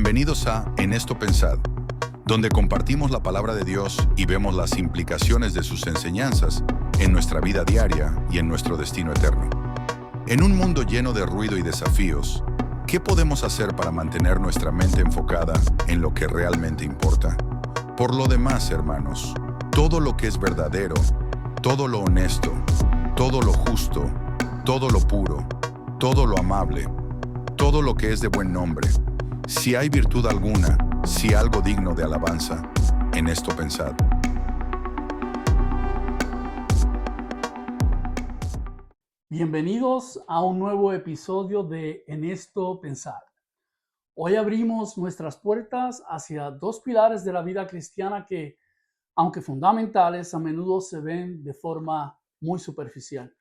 Bienvenidos a En esto pensad, donde compartimos la palabra de Dios y vemos las implicaciones de sus enseñanzas en nuestra vida diaria y en nuestro destino eterno. En un mundo lleno de ruido y desafíos, ¿qué podemos hacer para mantener nuestra mente enfocada en lo que realmente importa? Por lo demás, hermanos, todo lo que es verdadero, todo lo honesto, todo lo justo, todo lo puro, todo lo amable, todo lo que es de buen nombre, si hay virtud alguna, si algo digno de alabanza, en esto pensad. Bienvenidos a un nuevo episodio de En esto pensar. Hoy abrimos nuestras puertas hacia dos pilares de la vida cristiana que, aunque fundamentales, a menudo se ven de forma muy superficial.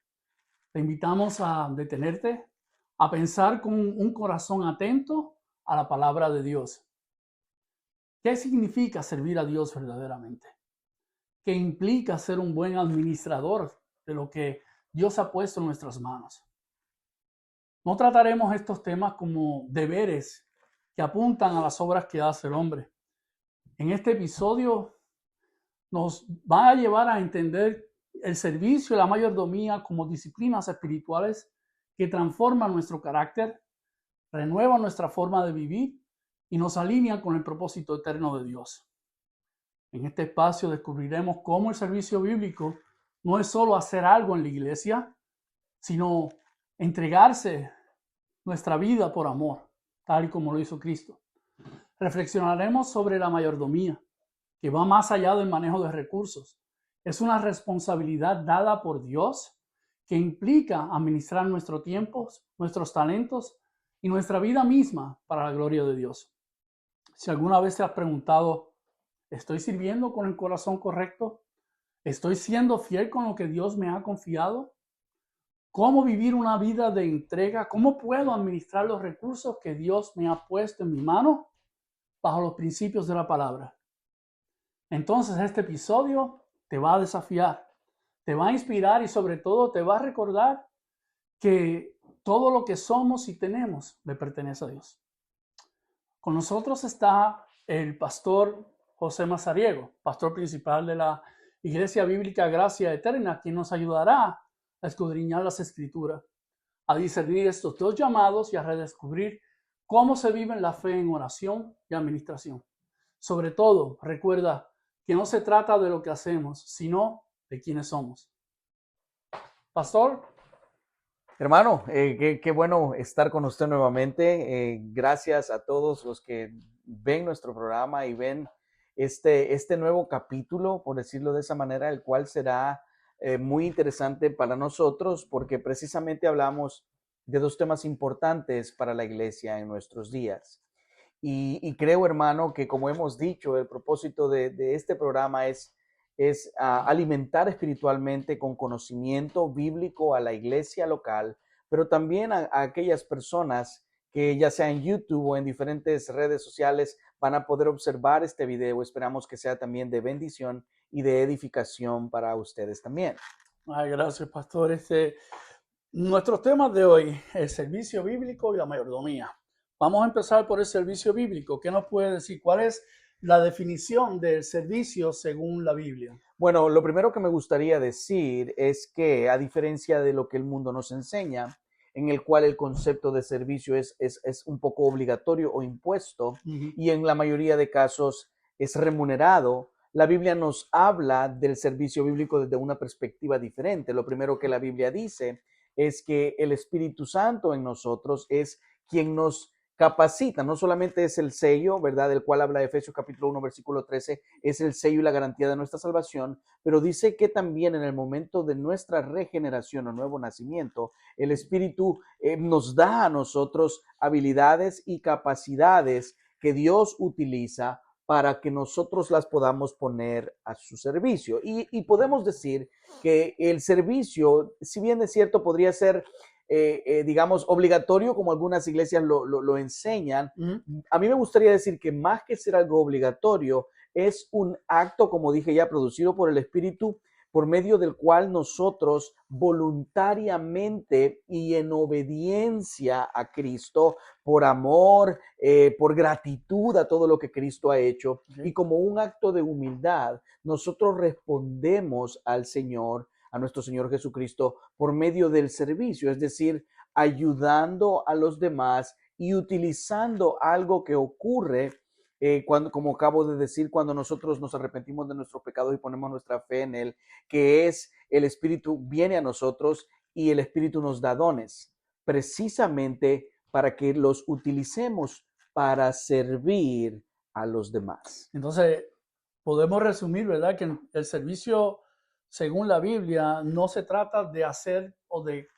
Te invitamos a detenerte, a pensar con un corazón atento a la palabra de Dios. ¿Qué significa servir a Dios verdaderamente? ¿Qué implica ser un buen administrador de lo que Dios ha puesto en nuestras manos? No trataremos estos temas como deberes que apuntan a las obras que hace el hombre. En este episodio nos va a llevar a entender el servicio y la mayordomía como disciplinas espirituales que transforman nuestro carácter, renuevan nuestra forma de vivir y nos alinean con el propósito eterno de Dios. En este espacio descubriremos cómo el servicio bíblico no es solo hacer algo en la iglesia, sino entregarse nuestra vida por amor, tal y como lo hizo Cristo. Reflexionaremos sobre la mayordomía, que va más allá del manejo de recursos. Es una responsabilidad dada por Dios que implica administrar nuestro tiempo, nuestros talentos y nuestra vida misma para la gloria de Dios. Si alguna vez te has preguntado, ¿estoy sirviendo con el corazón correcto? ¿Estoy siendo fiel con lo que Dios me ha confiado? ¿Cómo vivir una vida de entrega? ¿Cómo puedo administrar los recursos que Dios me ha puesto en mi mano bajo los principios de la palabra? Entonces este episodio te va a desafiar, te va a inspirar y sobre todo te va a recordar que todo lo que somos y tenemos le pertenece a Dios. Con nosotros está el pastor José Mazariego, pastor principal de la Iglesia Bíblica Gracia Eterna, quien nos ayudará a escudriñar las Escrituras, a discernir estos dos llamados y a redescubrir cómo se vive la fe en oración y administración. Sobre todo, recuerda que no se trata de lo que hacemos, sino de quiénes somos. Pastor. Hermano, qué bueno estar con usted nuevamente. Gracias a todos los que ven nuestro programa y ven este nuevo capítulo, por decirlo de esa manera, el cual será muy interesante para nosotros porque precisamente hablamos de dos temas importantes para la iglesia en nuestros días. Y creo, hermano, que como hemos dicho, el propósito de este programa es alimentar espiritualmente con conocimiento bíblico a la iglesia local, pero también a aquellas personas que ya sea en YouTube o en diferentes redes sociales van a poder observar este video. Esperamos que sea también de bendición y de edificación para ustedes también. Ay, gracias, pastor. Nuestros temas de hoy, el servicio bíblico y la mayordomía. Vamos a empezar por el servicio bíblico. ¿Qué nos puede decir? ¿Cuál es la definición del servicio según la Biblia? Bueno, lo primero que me gustaría decir es que, a diferencia de lo que el mundo nos enseña, en el cual el concepto de servicio es un poco obligatorio o impuesto, y en la mayoría de casos es remunerado, la Biblia nos habla del servicio bíblico desde una perspectiva diferente. Lo primero que la Biblia dice es que el Espíritu Santo en nosotros es quien nos capacita. No solamente es el sello, ¿verdad?, del cual habla Efesios capítulo 1, versículo 13, es el sello y la garantía de nuestra salvación, pero dice que también en el momento de nuestra regeneración o nuevo nacimiento, el Espíritu nos da a nosotros habilidades y capacidades que Dios utiliza para que nosotros las podamos poner a su servicio. Y podemos decir que el servicio, si bien es cierto, podría ser digamos, obligatorio, como algunas iglesias lo enseñan. A mí me gustaría decir que más que ser algo obligatorio, es un acto, como dije ya, producido por el Espíritu, por medio del cual nosotros voluntariamente y en obediencia a Cristo, por amor, por gratitud a todo lo que Cristo ha hecho, y como un acto de humildad, nosotros respondemos al Señor, a nuestro Señor Jesucristo, por medio del servicio, es decir, ayudando a los demás y utilizando algo que ocurre cuando, como acabo de decir, cuando nosotros nos arrepentimos de nuestros pecados y ponemos nuestra fe en Él, que es el Espíritu viene a nosotros y el Espíritu nos da dones, precisamente para que los utilicemos para servir a los demás. Entonces, podemos resumir, ¿verdad? Que el servicio, según la Biblia, no se trata de hacer o de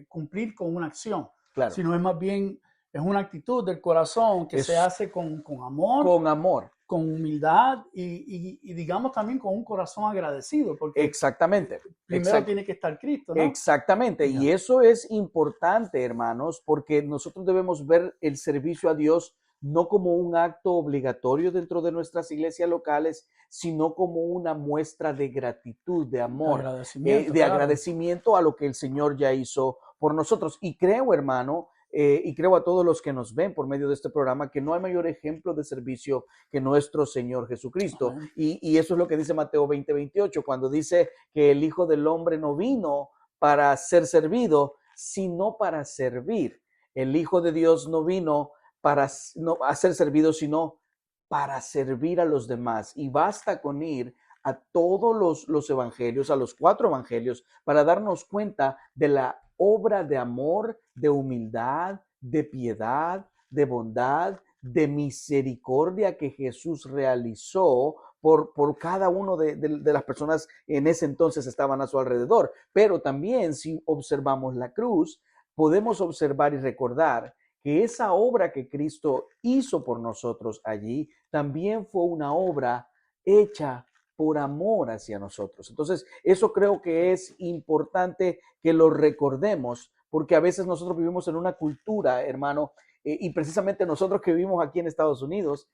cumplir con una acción, Claro. sino es más bien, es una actitud del corazón que se hace con amor. Con amor. Con humildad y digamos también con un corazón agradecido. Porque exactamente. Primero tiene que estar Cristo, ¿no? Exactamente. Yeah. Y eso es importante, hermanos, porque nosotros debemos ver el servicio a Dios no como un acto obligatorio dentro de nuestras iglesias locales, sino como una muestra de gratitud, de amor, de agradecimiento a lo que el Señor ya hizo por nosotros. Y creo, hermano, y creo a todos los que nos ven por medio de este programa que no hay mayor ejemplo de servicio que nuestro Señor Jesucristo. Y eso es lo que dice Mateo 20:28, cuando dice que el Hijo del Hombre no vino para ser servido, sino para servir. El Hijo de Dios no vino a ser servido, sino para servir a los demás. Y basta con ir a todos los evangelios, a los 4 evangelios, para darnos cuenta de la obra de amor, de humildad, de piedad, de bondad, de misericordia que Jesús realizó por cada uno de las personas que en ese entonces estaban a su alrededor. Pero también, si observamos la cruz, podemos observar y recordar que esa obra que Cristo hizo por nosotros allí también fue una obra hecha por amor hacia nosotros. Entonces, eso creo que es importante que lo recordemos, porque a veces nosotros vivimos en una cultura, hermano, y precisamente nosotros que vivimos aquí en Estados Unidos,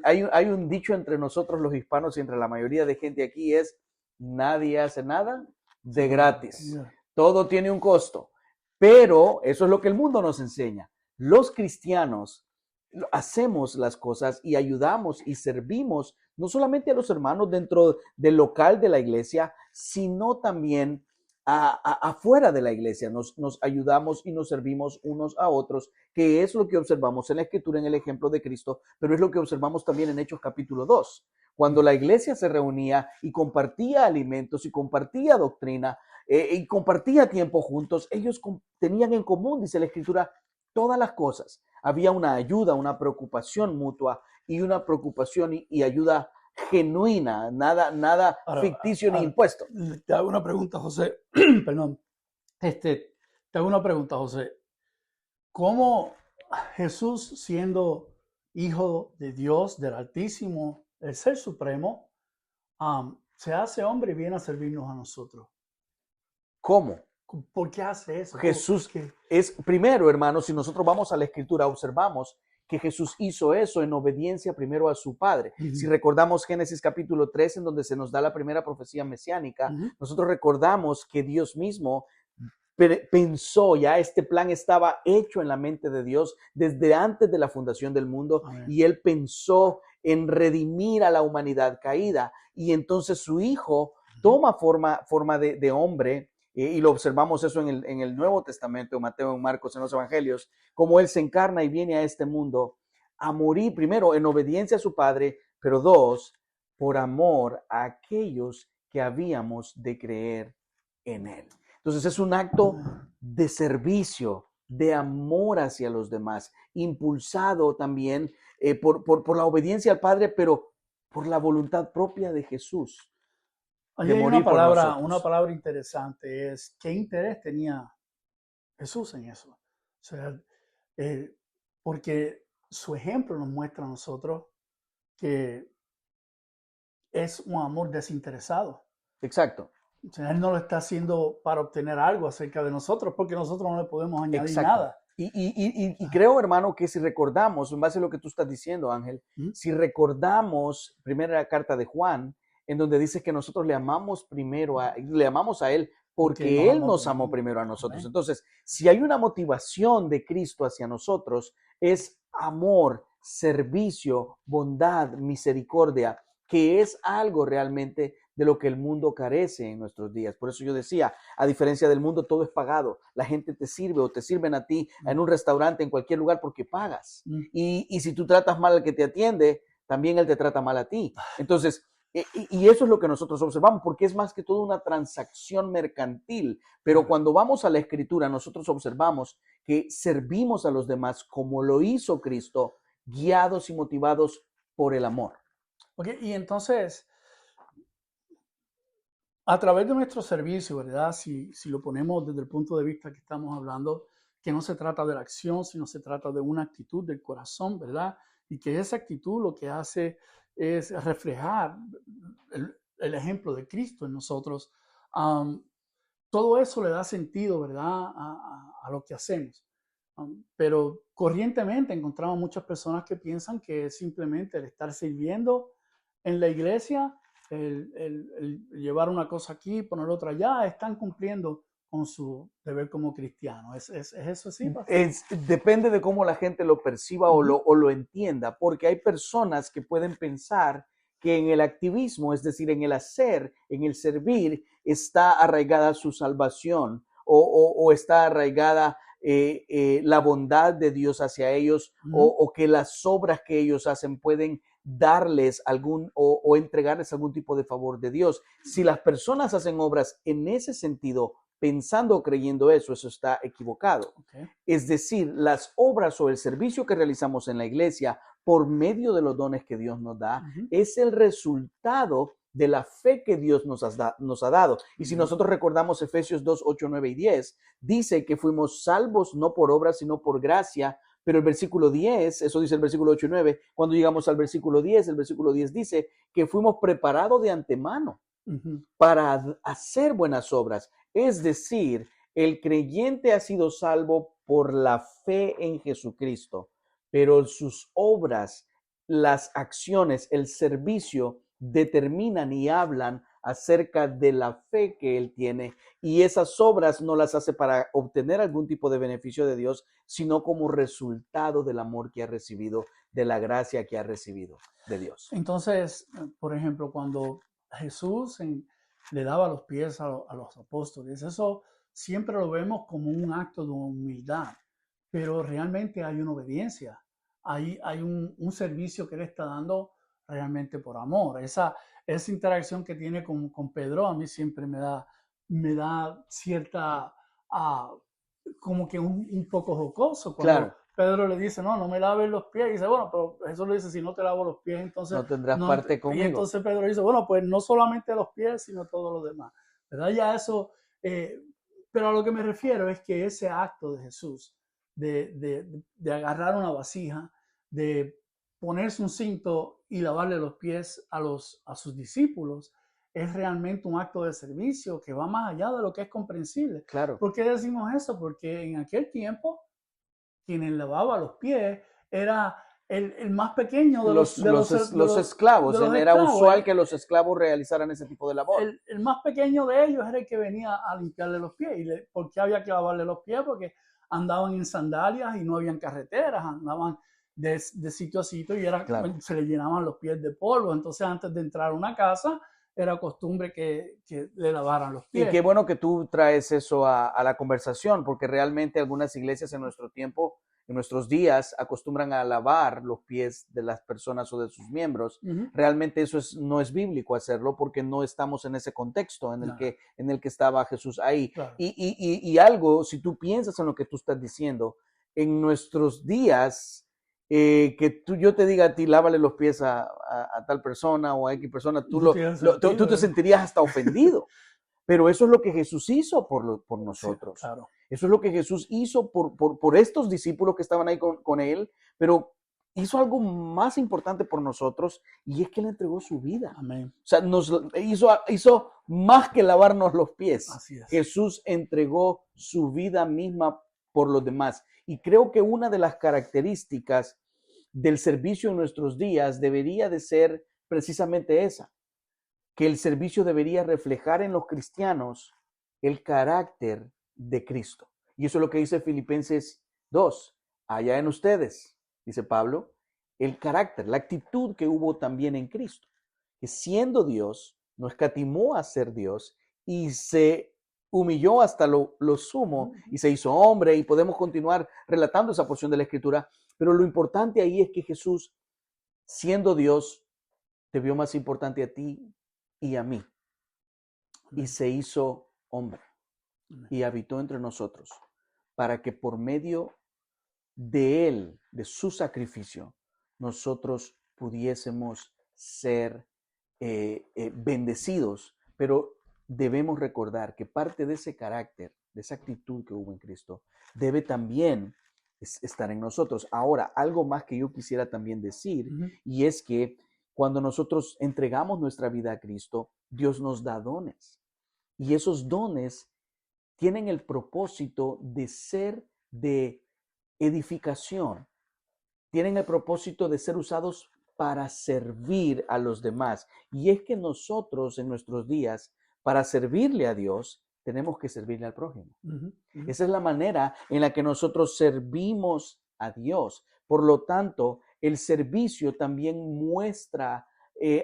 hay un dicho entre nosotros los hispanos y entre la mayoría de gente aquí es, nadie hace nada de gratis. Todo tiene un costo, pero eso es lo que el mundo nos enseña. Los cristianos hacemos las cosas y ayudamos y servimos no solamente a los hermanos dentro del local de la iglesia, sino también afuera de la iglesia. Nos ayudamos y nos servimos unos a otros, que es lo que observamos en la Escritura, en el ejemplo de Cristo, pero es lo que observamos también en Hechos capítulo 2, cuando la iglesia se reunía y compartía alimentos y compartía doctrina y compartía tiempo juntos. Ellos tenían en común, dice la Escritura, todas las cosas. Había una ayuda, una preocupación mutua y una preocupación y ayuda genuina, nada ficticio ni impuesto. Te hago una pregunta, José. Perdón. Te hago una pregunta, José. ¿Cómo Jesús, siendo hijo de Dios, del Altísimo, el Ser Supremo, se hace hombre y viene a servirnos a nosotros? ¿Cómo? ¿Por qué hace eso? Jesús es, primero, hermanos, si nosotros vamos a la Escritura, observamos que Jesús hizo eso en obediencia primero a su Padre. Si recordamos Génesis capítulo 3, en donde se nos da la primera profecía mesiánica, nosotros recordamos que Dios mismo pensó, ya este plan estaba hecho en la mente de Dios desde antes de la fundación del mundo. Y Él pensó en redimir a la humanidad caída. Y entonces su Hijo toma forma de hombre. Y lo observamos eso en el Nuevo Testamento, en Mateo, en Marcos, en los Evangelios, como Él se encarna y viene a este mundo a morir, primero, en obediencia a su Padre, pero 2, por amor a aquellos que habíamos de creer en Él. Entonces es un acto de servicio, de amor hacia los demás, impulsado también por la obediencia al Padre, pero por la voluntad propia de Jesús. Hay una palabra interesante, es ¿qué interés tenía Jesús en eso? O sea, porque su ejemplo nos muestra a nosotros que es un amor desinteresado. Exacto. O sea, Él no lo está haciendo para obtener algo acerca de nosotros, porque nosotros no le podemos añadir nada. Y creo, hermano, que si recordamos, en base a lo que tú estás diciendo, Ángel, si recordamos primera carta de Juan, en donde dice que nosotros le amamos a Él porque Él nos amó primero a nosotros. Amén. Entonces, si hay una motivación de Cristo hacia nosotros, es amor, servicio, bondad, misericordia, que es algo realmente de lo que el mundo carece en nuestros días. Por eso yo decía, a diferencia del mundo, todo es pagado. La gente te sirve o te sirven a ti en un restaurante, en cualquier lugar, porque pagas. Y si tú tratas mal al que te atiende, también él te trata mal a ti. Entonces, y eso es lo que nosotros observamos, porque es más que todo una transacción mercantil. Pero cuando vamos a la Escritura, nosotros observamos que servimos a los demás como lo hizo Cristo, guiados y motivados por el amor. Okay, y entonces, a través de nuestro servicio, ¿verdad? Si lo ponemos desde el punto de vista que estamos hablando, que no se trata de la acción, sino se trata de una actitud del corazón, ¿verdad? Y que esa actitud lo que hace es reflejar el ejemplo de Cristo en nosotros. Todo eso le da sentido, ¿verdad? A lo que hacemos. Pero corrientemente encontramos muchas personas que piensan que es simplemente el estar sirviendo en la iglesia, el llevar una cosa aquí, poner otra allá, están cumpliendo con su deber como cristiano. ¿Es eso así, pastor? Depende de cómo la gente lo perciba o lo entienda, porque hay personas que pueden pensar que en el activismo, es decir, en el hacer, en el servir, está arraigada su salvación o está arraigada la bondad de Dios hacia ellos o que las obras que ellos hacen pueden darles algún o entregarles algún tipo de favor de Dios. Si las personas hacen obras en ese sentido, pensando o creyendo eso está equivocado. Okay. Es decir, las obras o el servicio que realizamos en la iglesia por medio de los dones que Dios nos da es el resultado de la fe que Dios nos ha dado. Y si nosotros recordamos Efesios 2, 8, 9 y 10, dice que fuimos salvos no por obras, sino por gracia. Pero el versículo 10, eso dice el versículo 8 y 9, cuando llegamos al versículo 10, el versículo 10 dice que fuimos preparados de antemano para hacer buenas obras. Es decir, el creyente ha sido salvo por la fe en Jesucristo, pero sus obras, las acciones, el servicio determinan y hablan acerca de la fe que él tiene, y esas obras no las hace para obtener algún tipo de beneficio de Dios, sino como resultado del amor que ha recibido, de la gracia que ha recibido de Dios. Entonces, por ejemplo, cuando Jesús le daba los pies a los apóstoles, eso siempre lo vemos como un acto de humildad, pero realmente hay una obediencia, hay un servicio que él está dando realmente por amor. Esa interacción que tiene con Pedro a mí siempre me da cierta, como que un poco jocoso. Cuando Claro. Pedro le dice, no me laves los pies. Y dice, bueno, pero Jesús le dice, si no te lavo los pies, entonces no tendrás parte conmigo. Y entonces Pedro dice, bueno, pues no solamente los pies, sino todo lo demás. ¿Verdad? Ya eso, pero a lo que me refiero es que ese acto de Jesús, de agarrar una vasija, de ponerse un cinto y lavarle los pies a sus discípulos, es realmente un acto de servicio que va más allá de lo que es comprensible. Claro. ¿Por qué decimos eso? Porque en aquel tiempo, quien lavaba los pies era el más pequeño de los esclavos. Era usual que los esclavos realizaran ese tipo de labor. El más pequeño de ellos era el que venía a limpiarle los pies. ¿Por qué había que lavarle los pies? Porque andaban en sandalias y no habían carreteras, andaban de sitio a sitio y se le llenaban los pies de polvo. Entonces, antes de entrar a una casa, era costumbre que le lavaran los pies. Y qué bueno que tú traes eso a la conversación, porque realmente algunas iglesias en nuestro tiempo, en nuestros días, acostumbran a lavar los pies de las personas o de sus miembros. Realmente eso no es bíblico hacerlo, porque no estamos en ese contexto en el que estaba Jesús ahí. Claro. Y algo, si tú piensas en lo que tú estás diciendo, en nuestros días, que yo te diga a ti, lávale los pies a tal persona o a X persona, tú te sentirías hasta ofendido. Pero eso es lo que Jesús hizo por nosotros. Sí, claro. Eso es lo que Jesús hizo por estos discípulos que estaban ahí con él, pero hizo algo más importante por nosotros, y es que Él entregó su vida. Amén. O sea, hizo más que lavarnos los pies. Así es. Jesús entregó su vida misma por los demás. Y creo que una de las características del servicio en nuestros días debería de ser precisamente esa. que el servicio debería reflejar en los cristianos el carácter de Cristo. Y eso es lo que dice Filipenses 2. Allá en ustedes, dice Pablo, el carácter, la actitud que hubo también en Cristo, que siendo Dios, no escatimó a ser Dios y se humilló hasta lo sumo y se hizo hombre, y podemos continuar relatando esa porción de la Escritura, pero lo importante ahí es que Jesús, siendo Dios, te vio más importante a ti y a mí, y se hizo hombre y habitó entre nosotros, para que por medio de él, de su sacrificio, nosotros pudiésemos ser bendecidos. Pero debemos recordar que parte de ese carácter, de esa actitud que hubo en Cristo, debe también estar en nosotros. Ahora, algo más que yo quisiera también decir, y es que cuando nosotros entregamos nuestra vida a Cristo, Dios nos da dones. Y esos dones tienen el propósito de ser de edificación, tienen el propósito de ser usados para servir a los demás. Y es que nosotros en nuestros días, para servirle a Dios, tenemos que servirle al prójimo. Esa es la manera en la que nosotros servimos a Dios. Por lo tanto, el servicio también muestra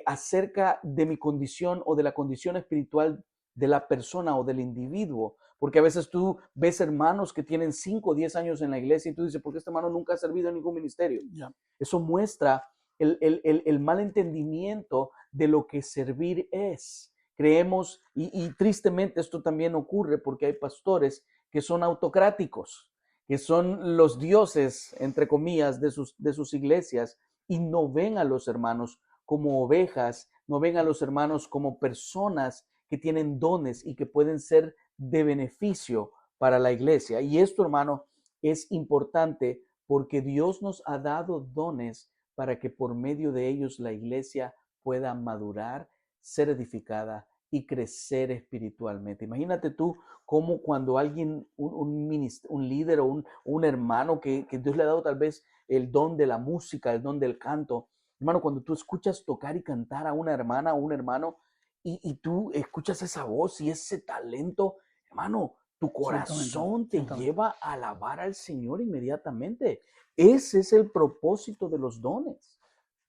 acerca de mi condición o de la condición espiritual de la persona o del individuo. Porque a veces tú ves hermanos que tienen 5 o 10 años en la iglesia y tú dices, ¿por qué este hermano nunca ha servido en ningún ministerio? Yeah. Eso muestra el mal entendimiento de lo que servir es. Creemos, y tristemente esto también ocurre porque hay pastores que son autocráticos, que son los dioses, entre comillas, de sus iglesias, y no ven a los hermanos como ovejas, no ven a los hermanos como personas que tienen dones y que pueden ser de beneficio para la iglesia. Y esto, hermano, es importante porque Dios nos ha dado dones para que por medio de ellos la iglesia pueda madurar, ser edificada y crecer espiritualmente. Imagínate tú cómo cuando alguien, un líder o un hermano que Dios le ha dado tal vez el don de la música, el don del canto, hermano, cuando tú escuchas tocar y cantar a una hermana o un hermano, y tú escuchas esa voz y ese talento, hermano, tu corazón te lleva a alabar al Señor inmediatamente. Ese es el propósito de los dones.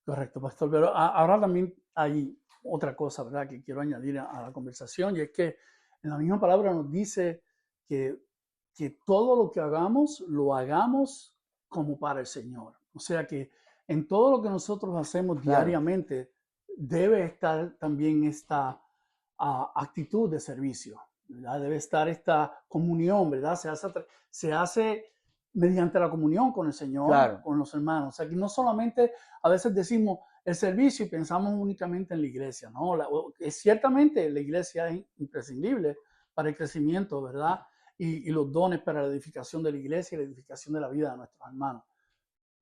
Correcto, pastor. Pero ahora también hay otra cosa, ¿verdad?, que quiero añadir a la conversación, y es que en la misma palabra nos dice que todo lo que hagamos, lo hagamos como para el Señor. O sea que en todo lo que nosotros hacemos diariamente, debe estar también esta actitud de servicio, ¿verdad? Debe estar esta comunión, ¿verdad? Se hace mediante la comunión con el Señor, con los hermanos. O sea, que no solamente a veces decimos el servicio y pensamos únicamente en la iglesia, ¿no? Ciertamente la iglesia es imprescindible para el crecimiento, ¿verdad? Y los dones para la edificación de la iglesia y la edificación de la vida de nuestros hermanos.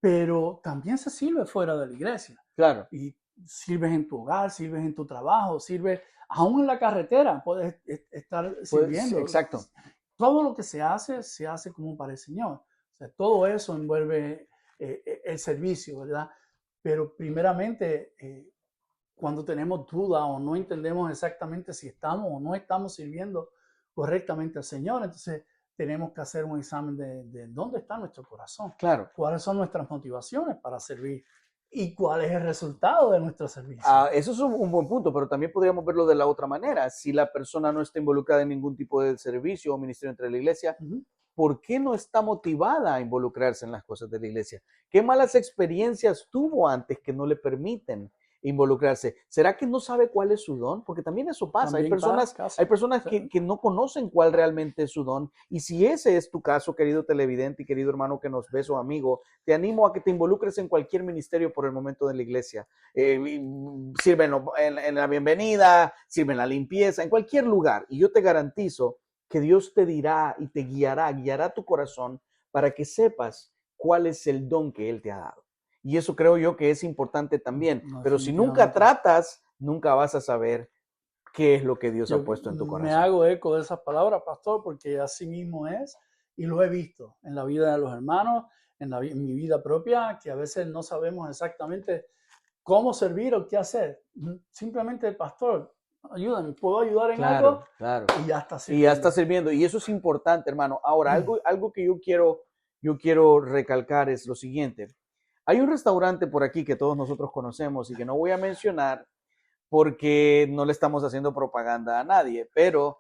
Pero también se sirve fuera de la iglesia. Claro. Y sirves en tu hogar, sirves en tu trabajo, sirves aún en la carretera, puedes estar sirviendo. Exacto. Todo lo que se hace como para el Señor. O sea, todo eso envuelve el servicio, ¿verdad? Pero primeramente, cuando tenemos duda o no entendemos exactamente si estamos o no estamos sirviendo correctamente al Señor, entonces tenemos que hacer un examen de dónde está nuestro corazón. Claro. ¿Cuáles son nuestras motivaciones para servir? ¿Y cuál es el resultado de nuestro servicio? Eso es un buen punto, pero también podríamos verlo de la otra manera. Si la persona no está involucrada en ningún tipo de servicio o ministerio entre la iglesia, ¿por qué no está motivada a involucrarse en las cosas de la iglesia? ¿Qué malas experiencias tuvo antes que no le permiten involucrarse? ¿Será que no sabe cuál es su don? Porque también eso pasa. Hay personas que no conocen cuál realmente es su don. Y si ese es tu caso, querido televidente y querido hermano que nos ves o amigo, te animo a que te involucres en cualquier ministerio por el momento de la iglesia. Sirve en la bienvenida, sirve en la limpieza, en cualquier lugar. Y yo te garantizo que Dios te dirá y te guiará tu corazón para que sepas cuál es el don que Él te ha dado. Y eso creo yo que es importante también. Pero si nunca tratas, nunca vas a saber qué es lo que Dios ha puesto en tu corazón. Me hago eco de esas palabras, pastor, porque así mismo es, y lo he visto en la vida de los hermanos, en mi vida propia, que a veces no sabemos exactamente cómo servir o qué hacer. Simplemente, pastor, ayúdame, ¿puedo ayudar en Claro, algo? claro. Y ya está Y ya sirviendo. está sirviendo. Y eso es importante, hermano. Ahora, algo que yo quiero recalcar es lo siguiente. Hay un restaurante por aquí que todos nosotros conocemos y que no voy a mencionar porque no le estamos haciendo propaganda a nadie, pero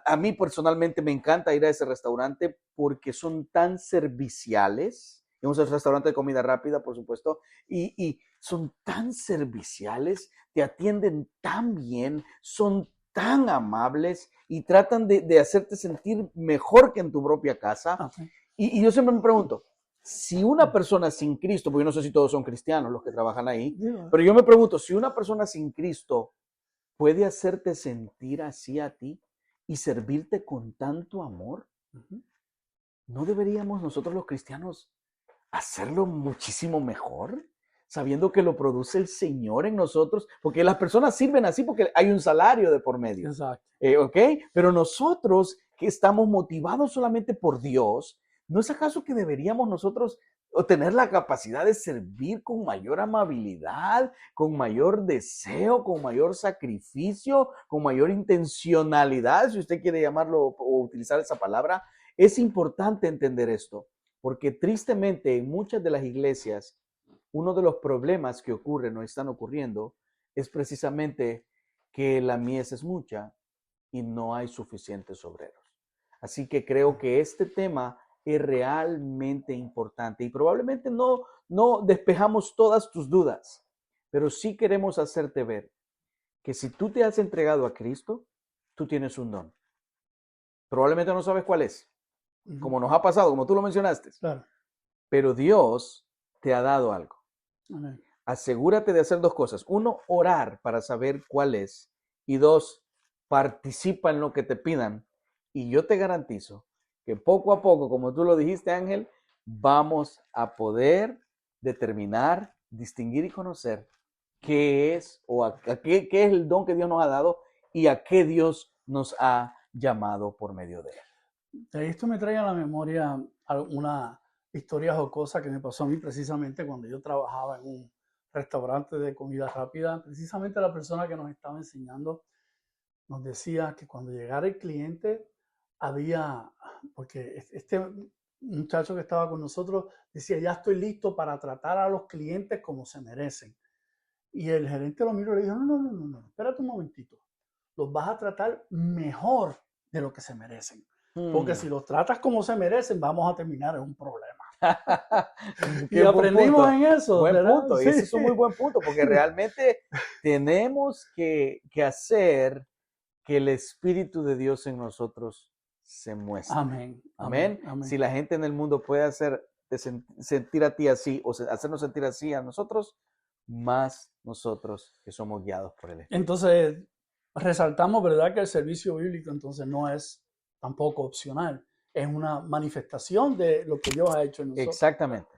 a mí personalmente me encanta ir a ese restaurante porque son tan serviciales. Es un restaurante de comida rápida, por supuesto, y son tan serviciales, te atienden tan bien, son tan amables y tratan de hacerte sentir mejor que en tu propia casa. Okay. Y yo siempre me pregunto, si una persona sin Cristo, porque yo no sé si todos son cristianos los que trabajan ahí, pero yo me pregunto, si una persona sin Cristo puede hacerte sentir así a ti y servirte con tanto amor, ¿no deberíamos nosotros los cristianos hacerlo muchísimo mejor? Sabiendo que lo produce el Señor en nosotros, porque las personas sirven así porque hay un salario de por medio. Exacto. ¿Ok? Pero nosotros que estamos motivados solamente por Dios, ¿no es acaso que deberíamos nosotros tener la capacidad de servir con mayor amabilidad, con mayor deseo, con mayor sacrificio, con mayor intencionalidad, si usted quiere llamarlo o utilizar esa palabra? Es importante entender esto, porque tristemente en muchas de las iglesias, uno de los problemas que ocurren o están ocurriendo es precisamente que la mies es mucha y no hay suficientes obreros. Así que creo que este tema es realmente importante y probablemente no despejamos todas tus dudas, pero sí queremos hacerte ver que si tú te has entregado a Cristo, tú tienes un don. Probablemente no sabes cuál es, como nos ha pasado, como tú lo mencionaste, Claro. pero Dios te ha dado algo. Amén. Asegúrate de hacer dos cosas. Uno, orar para saber cuál es. Y dos, participa en lo que te pidan. Y yo te garantizo que poco a poco, como tú lo dijiste, Ángel, vamos a poder determinar, distinguir y conocer qué es o qué es el don que Dios nos ha dado y a qué Dios nos ha llamado por medio de él. Esto me trae a la memoria una historia jocosa que me pasó a mí precisamente cuando yo trabajaba en un restaurante de comida rápida. Precisamente la persona que nos estaba enseñando nos decía que cuando llegara el cliente había, porque este muchacho que estaba con nosotros decía, ya estoy listo para tratar a los clientes como se merecen. Y el gerente lo miró y le dijo, no, espérate un momentito, los vas a tratar mejor de lo que se merecen. Porque si los tratas como se merecen, vamos a terminar en un problema. Y aprendimos en eso. Buen ¿verdad? punto. Sí. Ese es un muy buen punto, porque realmente tenemos que hacer que el Espíritu de Dios en nosotros se muestre. Amén. Amén. Amén. Si la gente en el mundo puede sentir a ti así o hacernos sentir así a nosotros, más nosotros que somos guiados por el Espíritu. Entonces, resaltamos, ¿verdad?, que el servicio bíblico entonces no es tampoco opcional. Es una manifestación de lo que Dios ha hecho en nosotros. Exactamente.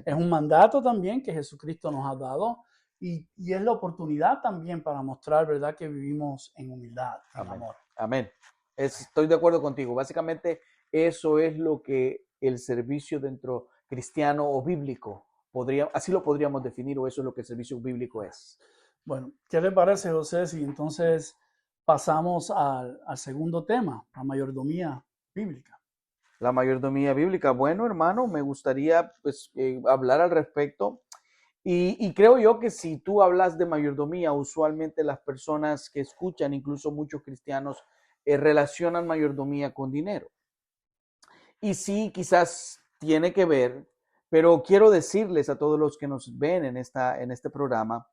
Es un mandato también que Jesucristo nos ha dado y es la oportunidad también para mostrar, ¿verdad?, que vivimos en humildad, en Amén. amor. Amén. Estoy de acuerdo contigo. Básicamente eso es lo que el servicio dentro cristiano o bíblico así lo podríamos definir, o eso es lo que el servicio bíblico es. Bueno, ¿qué le parece, José, si entonces pasamos al segundo tema, la mayordomía bíblica? La mayordomía bíblica. Bueno, hermano, me gustaría pues hablar al respecto. Y creo yo que si tú hablas de mayordomía, usualmente las personas que escuchan, incluso muchos cristianos, relacionan mayordomía con dinero. Y sí, quizás tiene que ver, pero quiero decirles a todos los que nos ven en este programa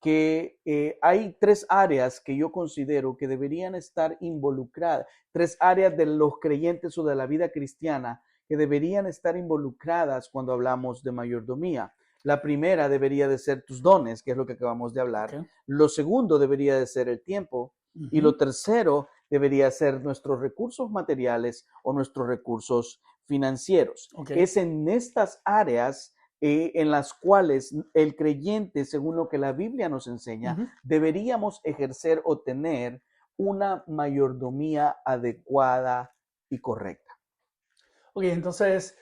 que hay tres áreas que yo considero que deberían estar involucradas, tres áreas de los creyentes o de la vida cristiana que deberían estar involucradas cuando hablamos de mayordomía. La primera debería de ser tus dones, que es lo que acabamos de hablar. Okay. Lo segundo debería de ser el tiempo. Y lo tercero debería ser nuestros recursos materiales o nuestros recursos financieros. Okay. Es en estas áreas en las cuales el creyente, según lo que la Biblia nos enseña, deberíamos ejercer o tener una mayordomía adecuada y correcta. Ok, entonces,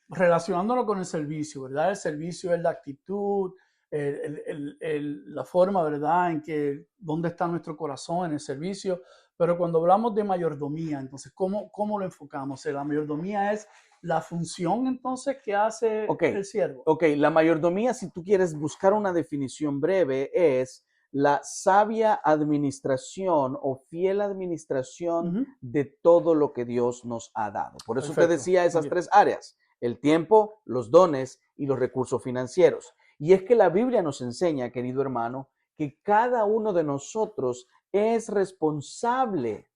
relacionándolo con el servicio, ¿verdad? El servicio es la actitud, la forma, ¿verdad?, en que dónde está nuestro corazón en el servicio. Pero cuando hablamos de mayordomía, entonces, ¿cómo lo enfocamos? La mayordomía es la función, entonces, que hace el siervo. Ok, la mayordomía, si tú quieres buscar una definición breve, es la sabia administración o fiel administración de todo lo que Dios nos ha dado. Por eso te decía esas tres áreas: el tiempo, los dones y los recursos financieros. Y es que la Biblia nos enseña, querido hermano, que cada uno de nosotros es responsable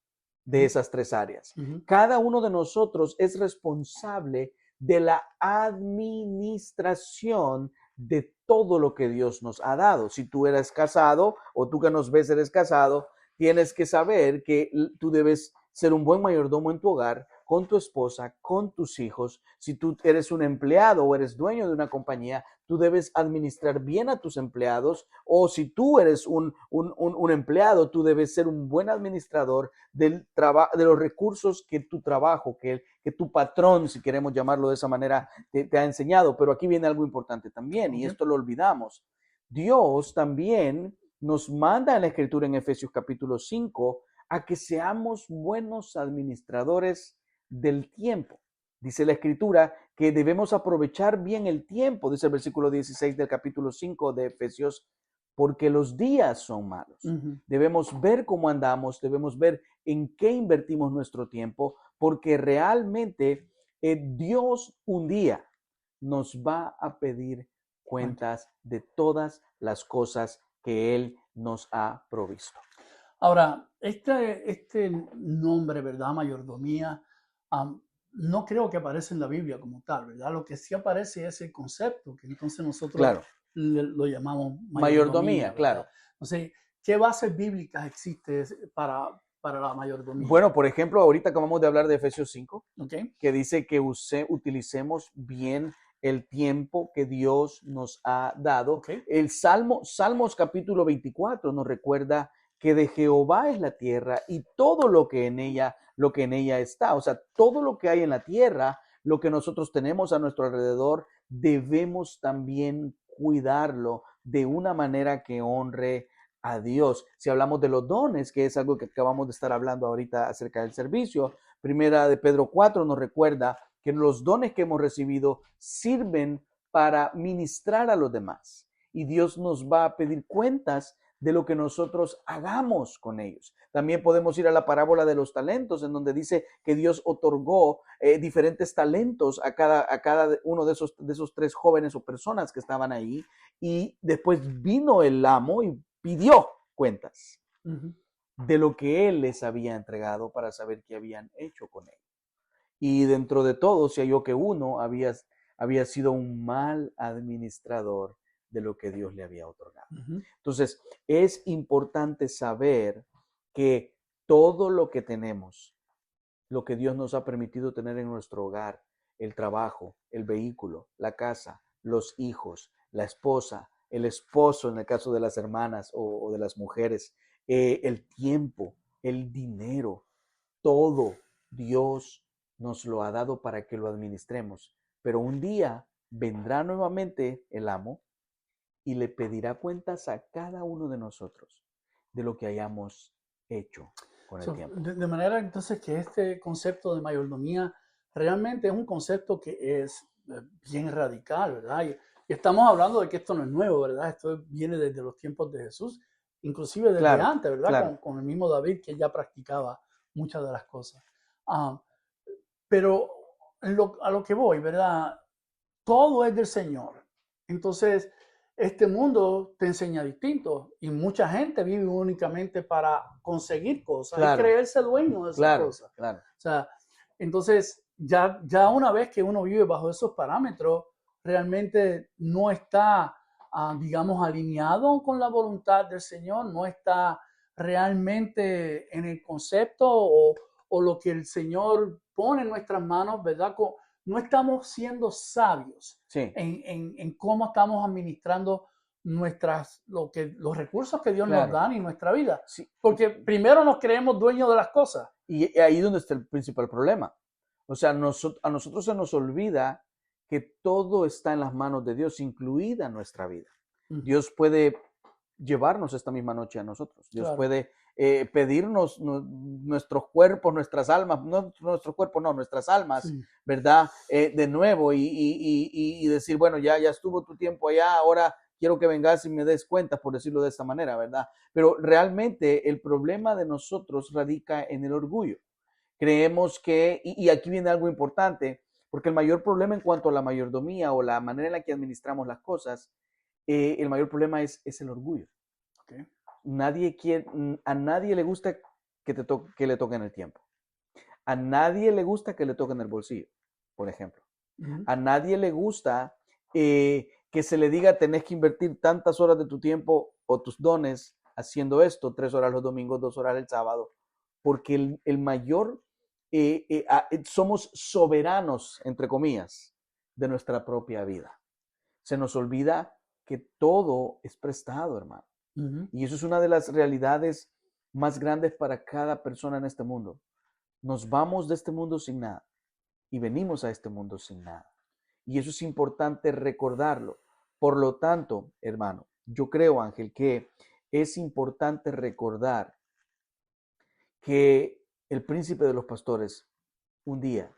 de esas tres áreas. Cada uno de nosotros es responsable de la administración de todo lo que Dios nos ha dado. Si tú eres casado o tú que nos ves eres casado, tienes que saber que tú debes ser un buen mayordomo en tu hogar, con tu esposa, con tus hijos. Si tú eres un empleado o eres dueño de una compañía, tú debes administrar bien a tus empleados. O si tú eres un empleado, tú debes ser un buen administrador de los recursos que tu trabajo, que tu patrón, si queremos llamarlo de esa manera, te ha enseñado. Pero aquí viene algo importante también, y esto lo olvidamos. Dios también nos manda en la Escritura en Efesios capítulo 5 a que seamos buenos administradores del tiempo. Dice la Escritura que debemos aprovechar bien el tiempo, dice el versículo 16 del capítulo 5 de Efesios, porque los días son malos. Debemos ver cómo andamos, debemos ver en qué invertimos nuestro tiempo, porque realmente Dios un día nos va a pedir cuentas de todas las cosas que Él nos ha provisto. Ahora, este nombre, ¿verdad? Mayordomía, no creo que aparece en la Biblia como tal, ¿verdad? Lo que sí aparece es el concepto, que entonces nosotros lo llamamos mayordomía, claro. Entonces, ¿qué bases bíblicas existe para la mayordomía? Bueno, por ejemplo, ahorita acabamos de hablar de Efesios 5, que dice que utilicemos bien el tiempo que Dios nos ha dado. El Salmos capítulo 24 nos recuerda que de Jehová es la tierra y todo lo que en ella está. O sea, todo lo que hay en la tierra, lo que nosotros tenemos a nuestro alrededor, debemos también cuidarlo de una manera que honre a Dios. Si hablamos de los dones, que es algo que acabamos de estar hablando ahorita acerca del servicio, Primera de Pedro 4 nos recuerda que los dones que hemos recibido sirven para ministrar a los demás. Y Dios nos va a pedir cuentas de lo que nosotros hagamos con ellos. También podemos ir a la parábola de los talentos, en donde dice que Dios otorgó diferentes talentos a cada uno de esos tres jóvenes o personas que estaban ahí, y después vino el amo y pidió cuentas de lo que él les había entregado para saber qué habían hecho con él. Y dentro de todo se halló que uno había sido un mal administrador de lo que Dios le había otorgado. Entonces, es importante saber que todo lo que tenemos, lo que Dios nos ha permitido tener en nuestro hogar, el trabajo, el vehículo, la casa, los hijos, la esposa, el esposo en el caso de las hermanas o de las mujeres, el tiempo, el dinero, todo Dios nos lo ha dado para que lo administremos. Pero un día vendrá nuevamente el amo y le pedirá cuentas a cada uno de nosotros de lo que hayamos hecho con el tiempo. De manera entonces que este concepto de mayordomía realmente es un concepto que es bien radical, ¿verdad? Y estamos hablando de que esto no es nuevo, ¿verdad? Esto viene desde los tiempos de Jesús, inclusive desde antes, ¿verdad? Claro. Con el mismo David, que ya practicaba muchas de las cosas. Pero a lo que voy, ¿verdad? Todo es del Señor. Entonces, este mundo te enseña distinto y mucha gente vive únicamente para conseguir cosas y creerse dueño de esas cosas. O sea, entonces, ya una vez que uno vive bajo esos parámetros, realmente no está, digamos, alineado con la voluntad del Señor, no está realmente en el concepto o lo que el Señor pone en nuestras manos, ¿verdad? No estamos siendo sabios en cómo estamos administrando los recursos que Dios nos da en nuestra vida. Porque primero nos creemos dueños de las cosas. Y ahí es donde está el principal problema. O sea, a nosotros se nos olvida que todo está en las manos de Dios, incluida nuestra vida. Dios puede llevarnos esta misma noche a nosotros. Dios puede pedirnos nuestros cuerpos, nuestras almas, no nuestros cuerpos, no, nuestras almas, ¿verdad? De nuevo y decir, bueno, ya estuvo tu tiempo allá, ahora quiero que vengas y me des cuentas, por decirlo de esta manera, ¿verdad? Pero realmente el problema de nosotros radica en el orgullo. Creemos que, y aquí viene algo importante, porque el mayor problema en cuanto a la mayordomía o la manera en la que administramos las cosas, el mayor problema es el orgullo. Okay. A nadie le gusta que le toquen el tiempo. A nadie le gusta que le toquen el bolsillo, por ejemplo. A nadie le gusta que se le diga tenés que invertir tantas horas de tu tiempo o tus dones haciendo esto, 3 horas los domingos, 2 horas el sábado, porque el mayor, somos soberanos, entre comillas, de nuestra propia vida. Se nos olvida que todo es prestado, hermano. Y eso es una de las realidades más grandes para cada persona en este mundo. Nos vamos de este mundo sin nada y venimos a este mundo sin nada. Y eso es importante recordarlo. Por lo tanto, hermano, yo creo, Ángel, que es importante recordar que el príncipe de los pastores un día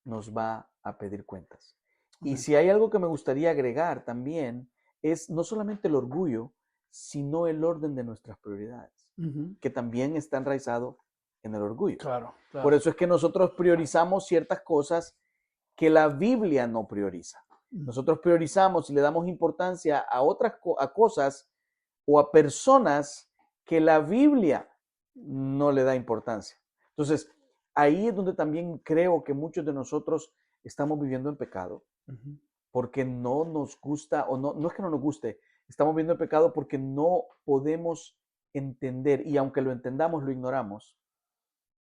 nos va a pedir cuentas. Y si hay algo que me gustaría agregar también es no solamente el orgullo, sino el orden de nuestras prioridades, que también está enraizado en el orgullo. Claro. Por eso es que nosotros priorizamos ciertas cosas que la Biblia no prioriza. Nosotros priorizamos y le damos importancia a otras a cosas o a personas que la Biblia no le da importancia. Entonces, ahí es donde también creo que muchos de nosotros estamos viviendo en pecado, porque no nos gusta, o no es que no nos guste, estamos viviendo en pecado porque no podemos entender, y aunque lo entendamos, lo ignoramos,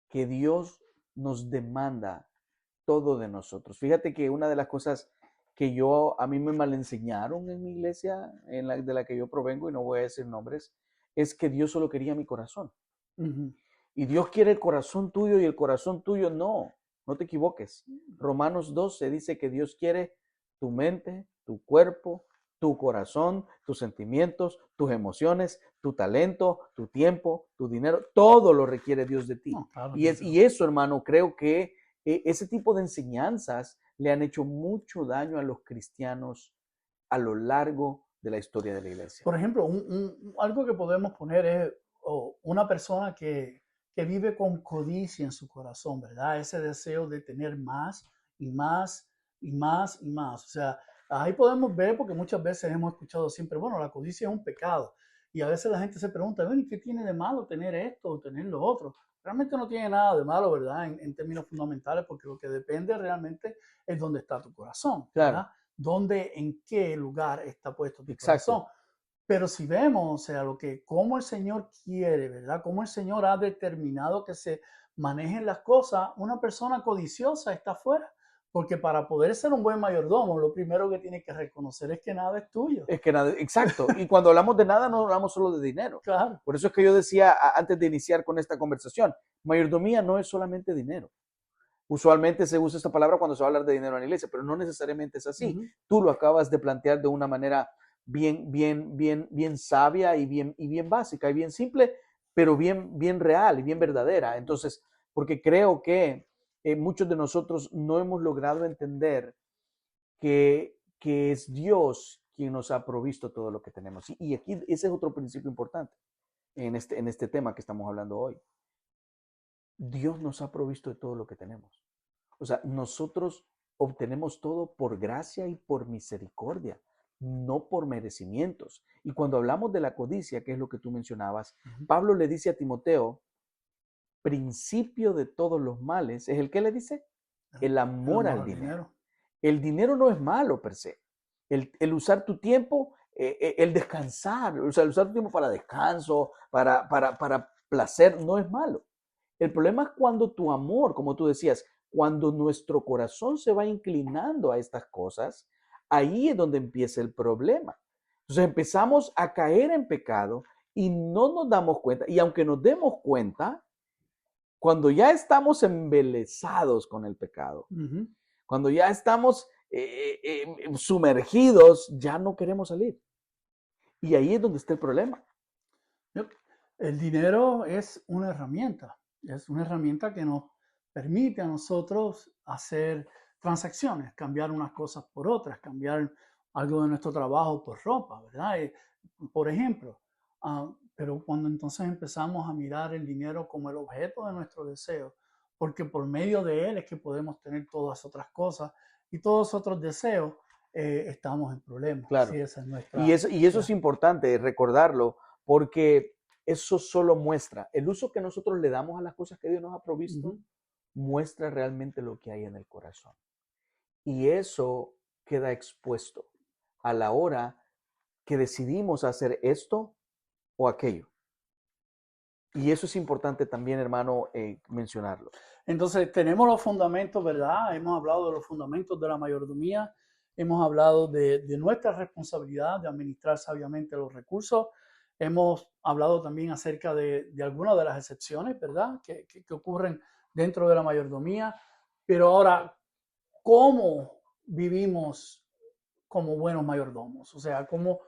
que Dios nos demanda todo de nosotros. Fíjate que una de las cosas que a mí me malenseñaron en mi iglesia, de la que yo provengo, y no voy a decir nombres, es que Dios solo quería mi corazón. Y Dios quiere el corazón tuyo y el corazón tuyo no te equivoques. Romanos 12 dice que Dios quiere tu mente, tu cuerpo, tu corazón, tus sentimientos, tus emociones, tu talento, tu tiempo, tu dinero, todo lo requiere Dios de ti. No, claro, y eso, hermano, creo que ese tipo de enseñanzas le han hecho mucho daño a los cristianos a lo largo de la historia de la iglesia. Por ejemplo, algo que podemos poner es una persona que vive con codicia en su corazón, ¿verdad? Ese deseo de tener más y más y más y más. O sea, ahí podemos ver, porque muchas veces hemos escuchado siempre, bueno, la codicia es un pecado. Y a veces la gente se pregunta, bueno, ¿y qué tiene de malo tener esto o tener lo otro? Realmente no tiene nada de malo, ¿verdad? En términos fundamentales, porque lo que depende realmente es dónde está tu corazón, ¿verdad? Claro. En qué lugar está puesto tu corazón. Pero si vemos, o sea, cómo el Señor quiere, ¿verdad? Cómo el Señor ha determinado que se manejen las cosas, una persona codiciosa está afuera. Porque para poder ser un buen mayordomo, lo primero que tienes que reconocer es que nada es tuyo. Es que nada, exacto. Y cuando hablamos de nada, no hablamos solo de dinero. Claro. Por eso es que yo decía antes de iniciar con esta conversación, mayordomía no es solamente dinero. Usualmente se usa esta palabra cuando se va a hablar de dinero en la iglesia, pero no necesariamente es así. Tú lo acabas de plantear de una manera bien sabia y bien básica y bien simple, pero bien real y bien verdadera. Entonces, porque creo que muchos de nosotros no hemos logrado entender que es Dios quien nos ha provisto todo lo que tenemos. Y aquí ese es otro principio importante en este tema que estamos hablando hoy. Dios nos ha provisto de todo lo que tenemos. O sea, nosotros obtenemos todo por gracia y por misericordia, no por merecimientos. Y cuando hablamos de la codicia, que es lo que tú mencionabas, Pablo le dice a Timoteo, principio de todos los males, ¿es el qué le dice? El amor al dinero. El dinero no es malo per se. El usar tu tiempo, el descansar, o sea, el usar tu tiempo para descanso, para placer, no es malo. El problema es cuando tu amor, como tú decías, cuando nuestro corazón se va inclinando a estas cosas, ahí es donde empieza el problema. Entonces empezamos a caer en pecado y no nos damos cuenta. Y aunque nos demos cuenta, cuando ya estamos embelesados con el pecado, cuando ya estamos sumergidos, ya no queremos salir. Y ahí es donde está el problema. Yep. El dinero es una herramienta que nos permite a nosotros hacer transacciones, cambiar unas cosas por otras, cambiar algo de nuestro trabajo por ropa, ¿verdad? Por ejemplo, pero cuando entonces empezamos a mirar el dinero como el objeto de nuestro deseo, porque por medio de él es que podemos tener todas otras cosas y todos otros deseos, estamos en problemas. Claro. Sí, esa es nuestra, Y eso es importante recordarlo, porque eso solo muestra el uso que nosotros le damos a las cosas que Dios nos ha provisto, muestra realmente lo que hay en el corazón. Y eso queda expuesto a la hora que decidimos hacer esto o aquello. Y eso es importante también, hermano, mencionarlo. Entonces, tenemos los fundamentos, ¿verdad? Hemos hablado de los fundamentos de la mayordomía, hemos hablado de nuestra responsabilidad de administrar sabiamente los recursos, hemos hablado también acerca de algunas de las excepciones, ¿verdad? Que ocurren dentro de la mayordomía, pero ahora, ¿cómo vivimos como buenos mayordomos? O sea, ¿cómo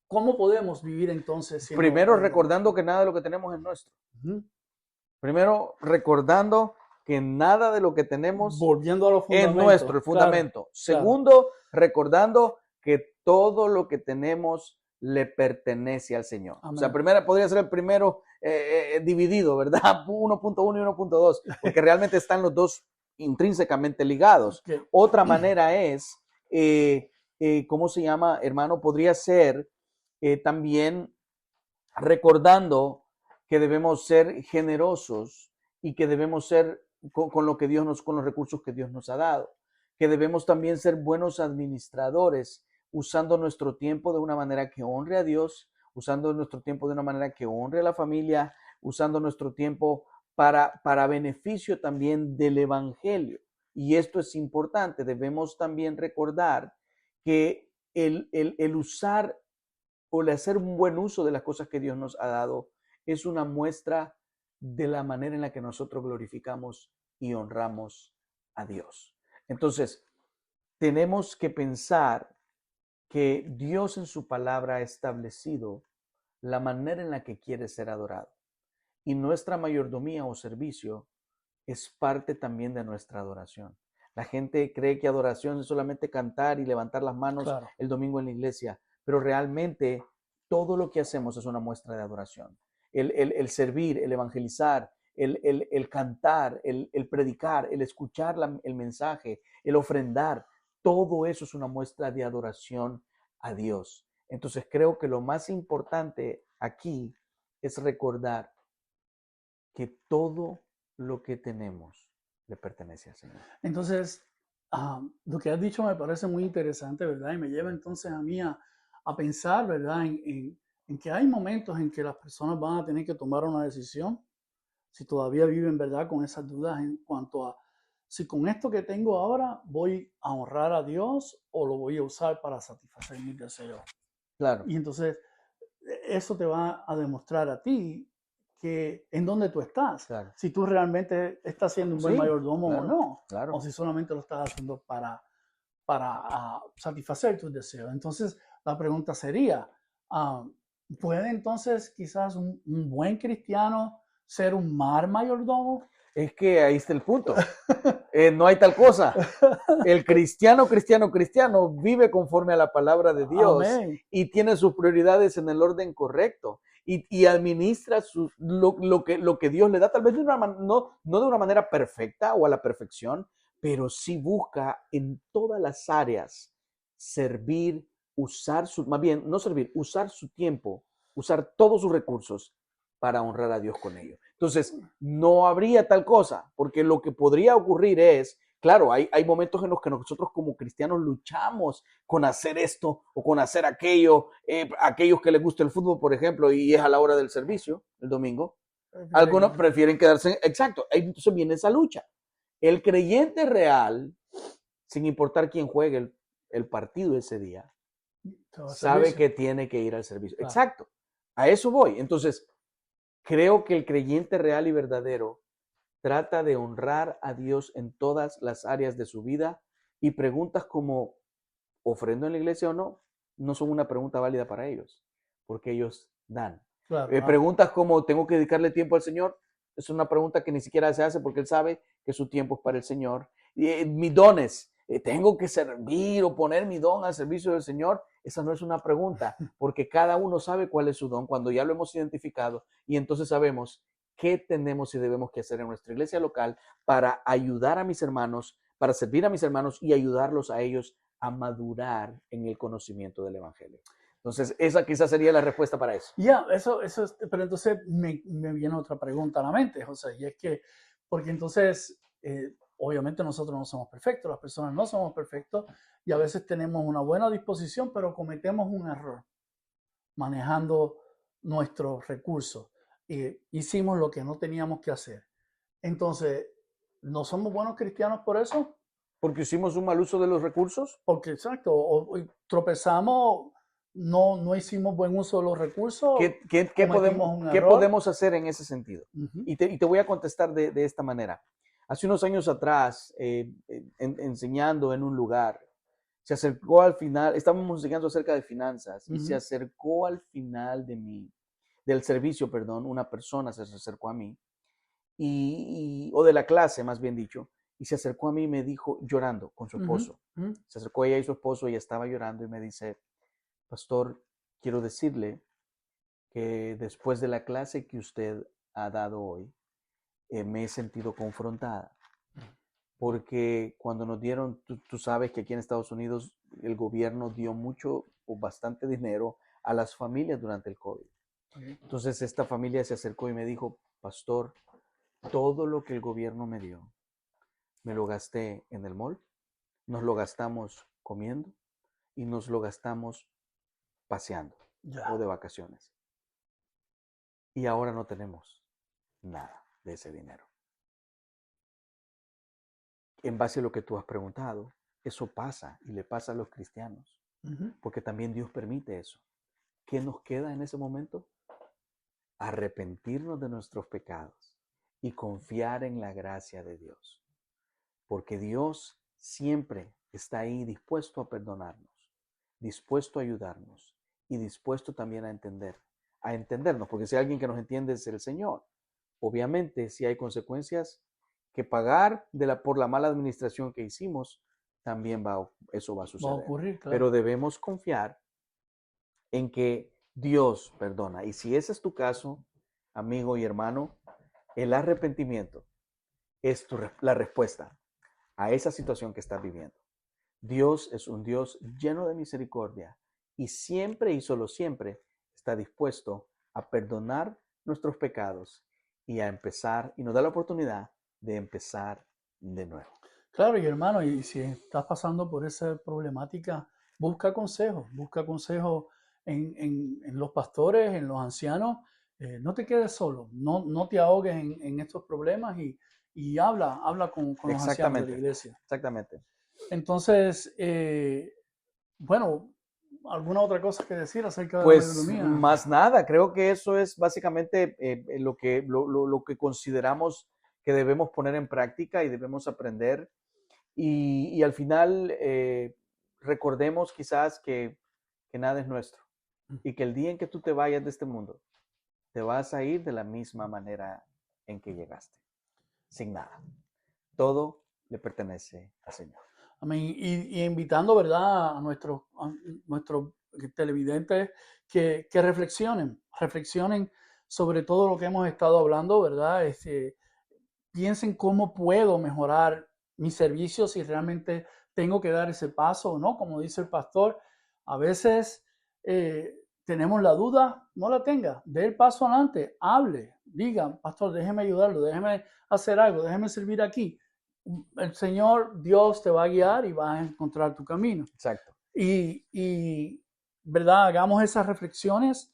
podemos vivir entonces siendo Primero, mayordomos? recordando que nada de lo que tenemos es nuestro. Ujú. Primero, recordando que nada de lo que tenemos Volviendo a los es fundamentos. nuestro, el fundamento. Claro, Segundo, recordando que todo lo que tenemos le pertenece al Señor. Amén. O sea, primero podría ser el primero dividido, ¿verdad? 1.1 y 1.2, porque realmente están los dos intrínsecamente ligados. Okay. Otra manera es, ¿cómo se llama, hermano? Podría ser también recordando que debemos ser generosos y que debemos ser con lo que Dios nos, con los recursos que Dios nos ha dado, que debemos también ser buenos administradores, usando nuestro tiempo de una manera que honre a Dios, usando nuestro tiempo de una manera que honre a la familia, usando nuestro tiempo para beneficio también del evangelio. Y esto es importante, debemos también recordar que el usar o el hacer un buen uso de las cosas que Dios nos ha dado es una muestra de la manera en la que nosotros glorificamos y honramos a Dios. Entonces, tenemos que pensar que Dios en su palabra ha establecido la manera en la que quiere ser adorado. Y nuestra mayordomía o servicio es parte también de nuestra adoración. La gente cree que adoración es solamente cantar y levantar las manos el domingo en la iglesia, pero realmente todo lo que hacemos es una muestra de adoración. El servir, el evangelizar, el cantar, el predicar, el escuchar el mensaje, el ofrendar, todo eso es una muestra de adoración a Dios. Entonces creo que lo más importante aquí es recordar que todo lo que tenemos le pertenece al Señor. Entonces, lo que has dicho me parece muy interesante, ¿verdad? Y me lleva entonces a mí a pensar, ¿verdad? En que hay momentos en que las personas van a tener que tomar una decisión, si todavía viven, ¿verdad? Con esas dudas en cuanto a si con esto que tengo ahora voy a honrar a Dios o lo voy a usar para satisfacer mis deseos. Claro. Y entonces, eso te va a demostrar a ti que en dónde tú estás, Claro. si tú realmente estás siendo un buen mayordomo o no, o si solamente lo estás haciendo para satisfacer tus deseos. Entonces, la pregunta sería, ¿puede entonces quizás un buen cristiano ser un mal mayordomo? Es que ahí está el punto. No hay tal cosa. El cristiano vive conforme a la palabra de Dios. Amén. Y tiene sus prioridades en el orden correcto. Y administra lo que Dios le da, tal vez no de una manera perfecta o a la perfección, pero sí busca en todas las áreas servir, usar usar su tiempo, usar todos sus recursos para honrar a Dios con ello. Entonces, no habría tal cosa, porque lo que podría ocurrir es, claro, hay momentos en los que nosotros como cristianos luchamos con hacer esto o con hacer aquello, aquellos que les gusta el fútbol, por ejemplo, y es a la hora del servicio, el domingo. Algunos prefieren quedarse, exacto, entonces viene esa lucha. El creyente real, sin importar quién juegue el partido ese día, sabe que tiene que ir al servicio. Claro. Exacto, a eso voy. Entonces, creo que el creyente real y verdadero trata de honrar a Dios en todas las áreas de su vida y preguntas como, ¿ofrendo en la iglesia o no? no son una pregunta válida para ellos, porque ellos dan. Claro, Preguntas como, ¿tengo que dedicarle tiempo al Señor? Es una pregunta que ni siquiera se hace porque Él sabe que su tiempo es para el Señor. Mis dones, ¿tengo que servir o poner mi don al servicio del Señor? Esa no es una pregunta, porque cada uno sabe cuál es su don cuando ya lo hemos identificado y entonces sabemos qué tenemos y debemos que hacer en nuestra iglesia local para ayudar a mis hermanos, para servir a mis hermanos y ayudarlos a ellos a madurar en el conocimiento del Evangelio. Entonces, esa quizás sería la respuesta para eso. Ya, eso es, pero entonces me viene otra pregunta a la mente, José, y es que, porque entonces, obviamente nosotros no somos perfectos, las personas no somos perfectos, y a veces tenemos una buena disposición, pero cometemos un error manejando nuestros recursos. Hicimos lo que no teníamos que hacer. Entonces, ¿no somos buenos cristianos por eso? Porque hicimos un mal uso de los recursos. Porque, exacto, o tropezamos, no hicimos buen uso de los recursos. ¿Qué podemos hacer en ese sentido? Uh-huh. Y te voy a contestar de esta manera. Hace unos años atrás, enseñando en un lugar, se acercó al final, estábamos enseñando acerca de finanzas, y se acercó al final del servicio, una persona se acercó a mí, o de la clase, más bien dicho, y se acercó a mí y me dijo, llorando con su esposo. Se acercó ella y su esposo, ella estaba llorando y me dice, pastor, quiero decirle que después de la clase que usted ha dado hoy, me he sentido confrontada. Porque cuando nos dieron, tú sabes que aquí en Estados Unidos el gobierno dio mucho o bastante dinero a las familias durante el COVID. Entonces esta familia se acercó y me dijo, pastor, todo lo que el gobierno me dio, me lo gasté en el mall, nos lo gastamos comiendo y nos lo gastamos paseando o de vacaciones. Y ahora no tenemos nada de ese dinero. En base a lo que tú has preguntado, eso pasa y le pasa a los cristianos, porque también Dios permite eso. ¿Qué nos queda en ese momento? Arrepentirnos de nuestros pecados y confiar en la gracia de Dios, porque Dios siempre está ahí dispuesto a perdonarnos, dispuesto a ayudarnos y dispuesto también a entendernos, porque si hay alguien que nos entiende es el Señor. Obviamente, si hay consecuencias que pagar por la mala administración que hicimos, también eso va a suceder. Va a ocurrir, claro. Pero debemos confiar en que Dios perdona. Y si ese es tu caso, amigo y hermano, el arrepentimiento es la respuesta a esa situación que estás viviendo. Dios es un Dios lleno de misericordia y siempre y solo siempre está dispuesto a perdonar nuestros pecados y a empezar, y nos da la oportunidad de empezar de nuevo. Claro, y hermano, y si estás pasando por esa problemática, busca consejos en los pastores, en los ancianos. No te quedes solo, no te ahogues en estos problemas y habla con los ancianos de la iglesia. Exactamente. Entonces, bueno, ¿alguna otra cosa que decir acerca de pues, la mayordomía? Más nada, creo que eso es básicamente lo que consideramos que debemos poner en práctica y debemos aprender. Y al final recordemos quizás que nada es nuestro y que el día en que tú te vayas de este mundo, te vas a ir de la misma manera en que llegaste, sin nada. Todo le pertenece al Señor. Amén. Y invitando, ¿verdad?, a nuestros televidentes que reflexionen sobre todo lo que hemos estado hablando, ¿verdad? Piensen cómo puedo mejorar mis servicios, si realmente tengo que dar ese paso o no. Como dice el pastor, a veces tenemos la duda, no la tenga, dé el paso adelante, hable, diga, pastor, déjeme ayudarlo, déjeme hacer algo, déjeme servir aquí. El Señor, Dios te va a guiar y vas a encontrar tu camino. Exacto. Y ¿verdad? Hagamos esas reflexiones,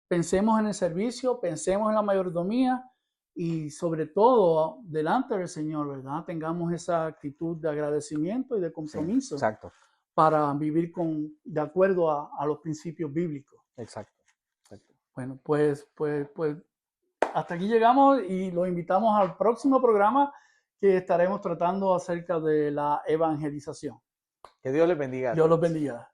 pensemos en el servicio, pensemos en la mayordomía y sobre todo delante del Señor, ¿verdad? Tengamos esa actitud de agradecimiento y de compromiso. Sí, exacto. Para vivir de acuerdo a los principios bíblicos. Exacto. Bueno, pues hasta aquí llegamos y los invitamos al próximo programa que estaremos tratando acerca de la evangelización. Que Dios les bendiga. Dios los bendiga.